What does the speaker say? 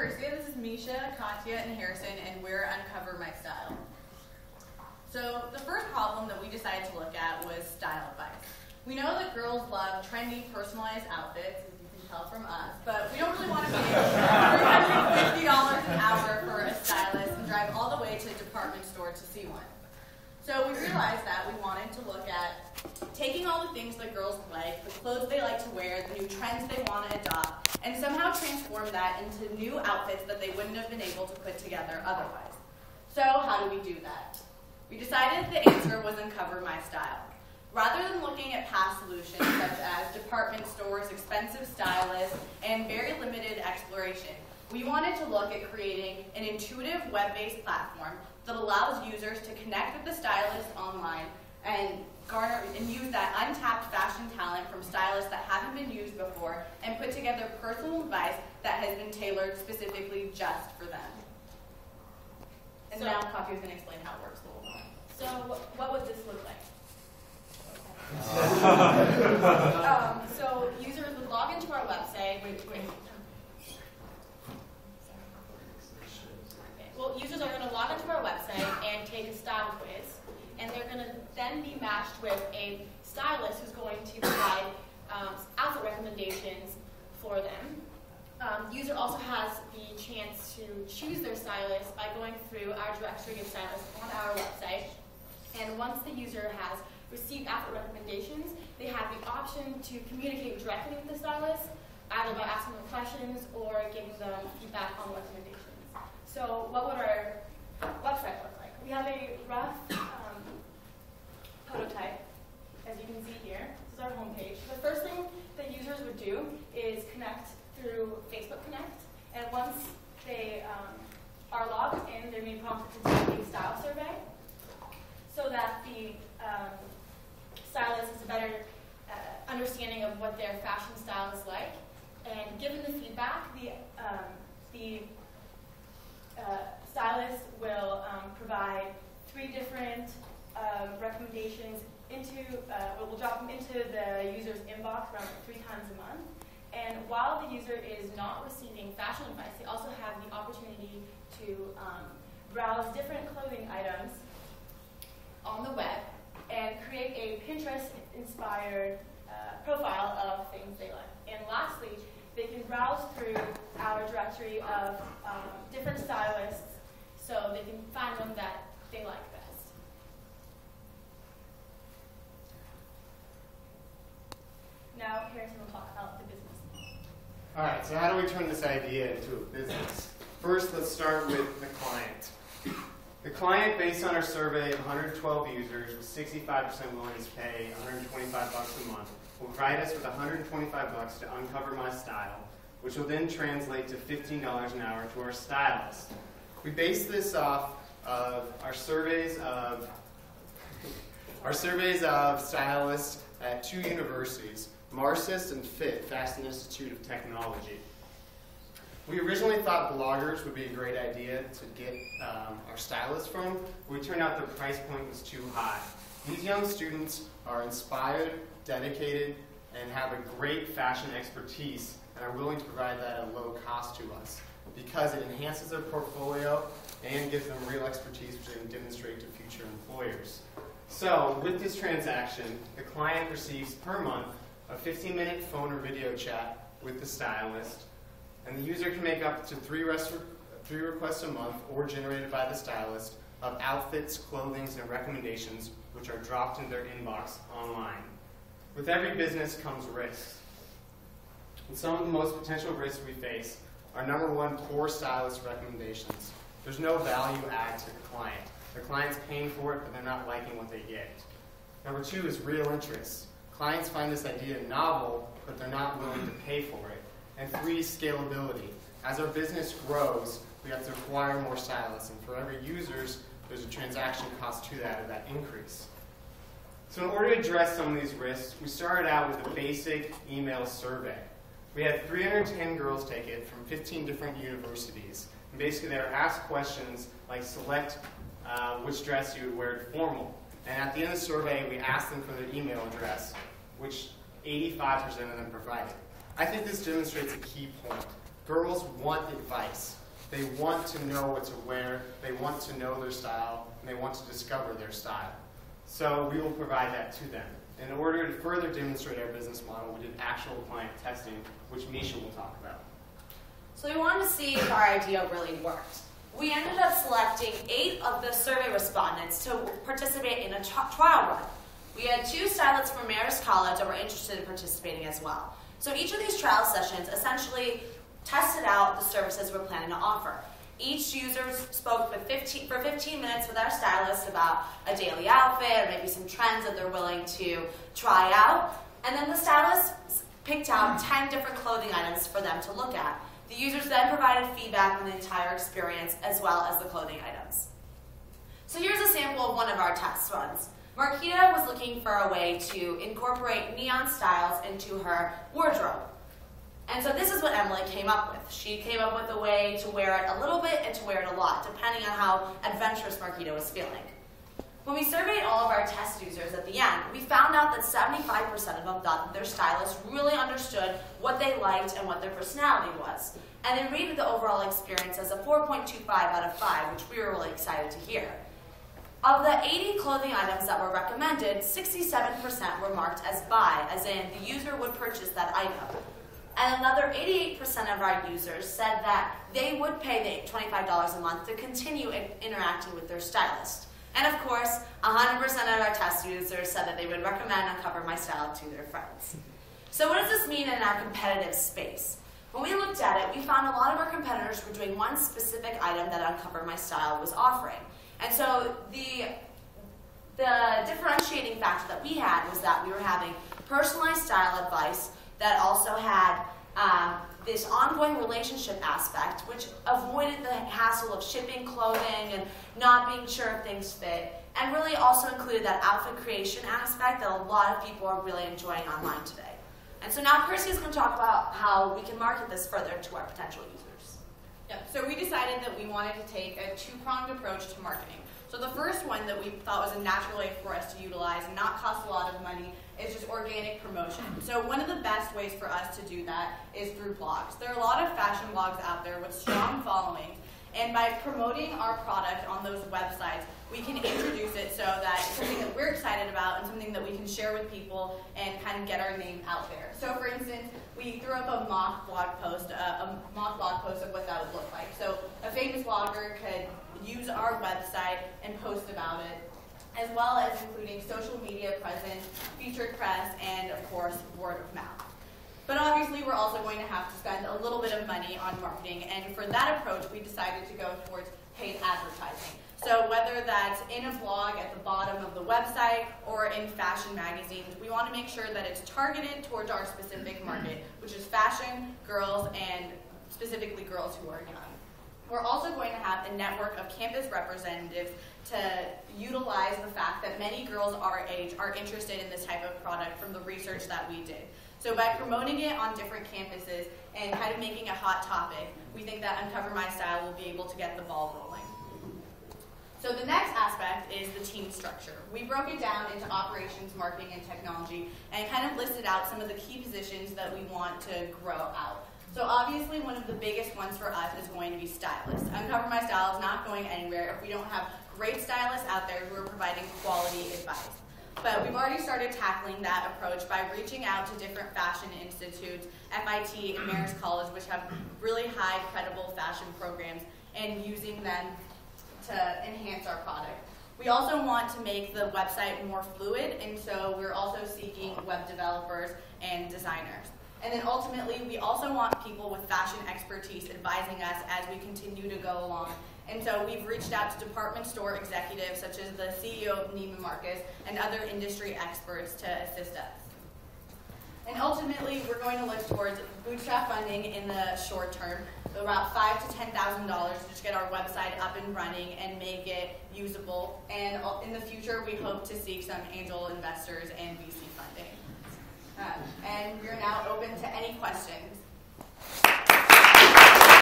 University. This is Misha, Katya, and Harrison, and we're UnCoverMyStyle. So the first problem that we decided to look at was style advice. We know that girls love trendy, personalized outfits, as you can tell from us, but we don't really want to pay $350 an hour for a stylist and drive all the way to a department store to see one. So we realized that we wanted to look at taking all the things that girls like, the clothes they like to wear, the new trends they want to adopt, and somehow transform that into new outfits that they wouldn't have been able to put together otherwise. So how do we do that? We decided the answer was UnCoverMyStyle. Rather than looking at past solutions such as department stores, expensive stylists, and very limited exploration, we wanted to look at creating an intuitive web-based platform that allows users to connect with the stylist online and garner and use that untapped fashion talent from stylists that haven't been used before and put together personal advice that has been tailored specifically just for them. And now Katya is going to explain how it works a little more. So what would this look like? So users would log into our website. Well, users are going to log into our website and take a style quiz, and they're going to then be matched with a stylist who's going to provide outfit recommendations for them. The user also has the chance to choose their stylist by going through our directory of stylists on our website. And once the user has received outfit recommendations, they have the option to communicate directly with the stylist, either by asking them questions or giving them feedback on the recommendations. So what would our website look like? We have a rough prototype, as you can see here. This is our homepage. The first thing that users would do is connect through Facebook Connect, and once they are logged in, they're being prompted to take a style survey so that the stylist has a better understanding of what their fashion style is like. And given the feedback, the stylist will provide 3 different recommendations we'll drop them into the user's inbox around 3 times a month. And while the user is not receiving fashion advice, they also have the opportunity to browse different clothing items on the web and create a Pinterest-inspired profile of things they like. And lastly, they can browse through our directory of different stylists so they can find one that they like best. Now, Harrison will talk about the business. All right, so how do we turn this idea into a business? First, let's start with the client. The client, based on our survey of 112 users, with 65% willing to pay $125 a month, will provide us with $125 to UnCoverMyStyle, which will then translate to $15 an hour to our stylist. We base this off of our surveys of stylists at 2 universities, Marxist and FIT, Fashion Institute of Technology. We originally thought bloggers would be a great idea to get our stylists from, but it turned out the price point was too high. These young students are inspired, dedicated, and have a great fashion expertise and are willing to provide that at low cost to us because it enhances their portfolio and gives them real expertise which they can demonstrate to future employers. So with this transaction, the client receives per month a 15-minute phone or video chat with the stylist, and the user can make up to 3 requests a month or generated by the stylist of outfits, clothings, and recommendations which are dropped in their inbox online. With every business comes risks. And some of the most potential risks we face are number 1, poor stylist recommendations. There's no value add to the client. The client's paying for it, but they're not liking what they get. Number 2 is real interest. Clients find this idea novel, but they're not willing to pay for it. And 3, scalability. As our business grows, we have to acquire more stylists, and for every users, there's a transaction cost to that, or that increase. So in order to address some of these risks, we started out with a basic email survey. We had 310 girls take it from 15 different universities. And basically they were asked questions like select which dress you would wear to formal. And at the end of the survey, we asked them for their email address, which 85% of them provided. I think this demonstrates a key point. Girls want advice. They want to know what to wear, they want to know their style, and they want to discover their style. So we will provide that to them. In order to further demonstrate our business model, we did actual client testing, which Misha will talk about. So we wanted to see if our idea really worked. We ended up selecting 8 of the survey respondents to participate in a trial run. We had 2 stylists from Marist College that were interested in participating as well. So each of these trial sessions essentially tested out the services we're planning to offer. Each user spoke for 15 minutes with our stylist about a daily outfit or maybe some trends that they're willing to try out. And then the stylist picked out 10 different clothing items for them to look at. The users then provided feedback on the entire experience as well as the clothing items. So here's a sample of one of our test runs. Marquita was looking for a way to incorporate neon styles into her wardrobe. And so this is what Emily came up with. She came up with a way to wear it a little bit and to wear it a lot, depending on how adventurous Marquita was feeling. When we surveyed all of our test users at the end, we found out that 75% of them thought that their stylist really understood what they liked and what their personality was. And they rated the overall experience as a 4.25 out of 5, which we were really excited to hear. Of the 80 clothing items that were recommended, 67% were marked as buy, as in the user would purchase that item. And another 88% of our users said that they would pay the $25 a month to continue interacting with their stylist. And of course, 100% of our test users said that they would recommend UnCoverMyStyle to their friends. So what does this mean in our competitive space? When we looked at it, we found a lot of our competitors were doing one specific item that UnCoverMyStyle was offering. And so the differentiating factor that we had was that we were having personalized style advice that also had this ongoing relationship aspect, which avoided the hassle of shipping clothing and not being sure if things fit, and really also included that outfit creation aspect that a lot of people are really enjoying online today. And so now Percy is going to talk about how we can market this further to our potential users. Yep. So we decided that we wanted to take a 2-pronged approach to marketing. So the first one that we thought was a natural way for us to utilize and not cost a lot of money is just organic promotion. So one of the best ways for us to do that is through blogs. There are a lot of fashion blogs out there with strong followings, and by promoting our product on those websites, we can introduce it so that it's something that we're excited about and something that we can share with people and kind of get our name out there. So for instance, we threw up a mock blog post of what that would look like. So a famous blogger could use our website and post about it, as well as including social media presence, featured press, and of course, word of mouth. But obviously, we're also going to have to spend a little bit of money on marketing, and for that approach, we decided to go towards paid advertising. So whether that's in a blog at the bottom of the website or in fashion magazines, we want to make sure that it's targeted towards our specific market, which is fashion, girls, and specifically girls who are young. We're also going to have a network of campus representatives to utilize the fact that many girls our age are interested in this type of product from the research that we did. So by promoting it on different campuses and kind of making a hot topic, we think that UnCoverMyStyle will be able to get the ball rolling. So the next aspect is the team structure. We broke it down into operations, marketing, and technology, and kind of listed out some of the key positions that we want to grow out. So obviously one of the biggest ones for us is going to be stylists. UnCoverMyStyle is not going anywhere if we don't have great stylists out there who are providing quality advice. But we've already started tackling that approach by reaching out to different fashion institutes, FIT and Marist College, which have really high credible fashion programs, and using them to enhance our product. We also want to make the website more fluid, and so we're also seeking web developers and designers. And then ultimately, we also want people with fashion expertise advising us as we continue to go along. And so we've reached out to department store executives such as the CEO of Neiman Marcus and other industry experts to assist us. And ultimately, we're going to look towards bootstrap funding in the short term, about $5,000 to $10,000 to just get our website up and running and make it usable. And in the future, we hope to seek some angel investors and VC funding. And we're now open to any questions.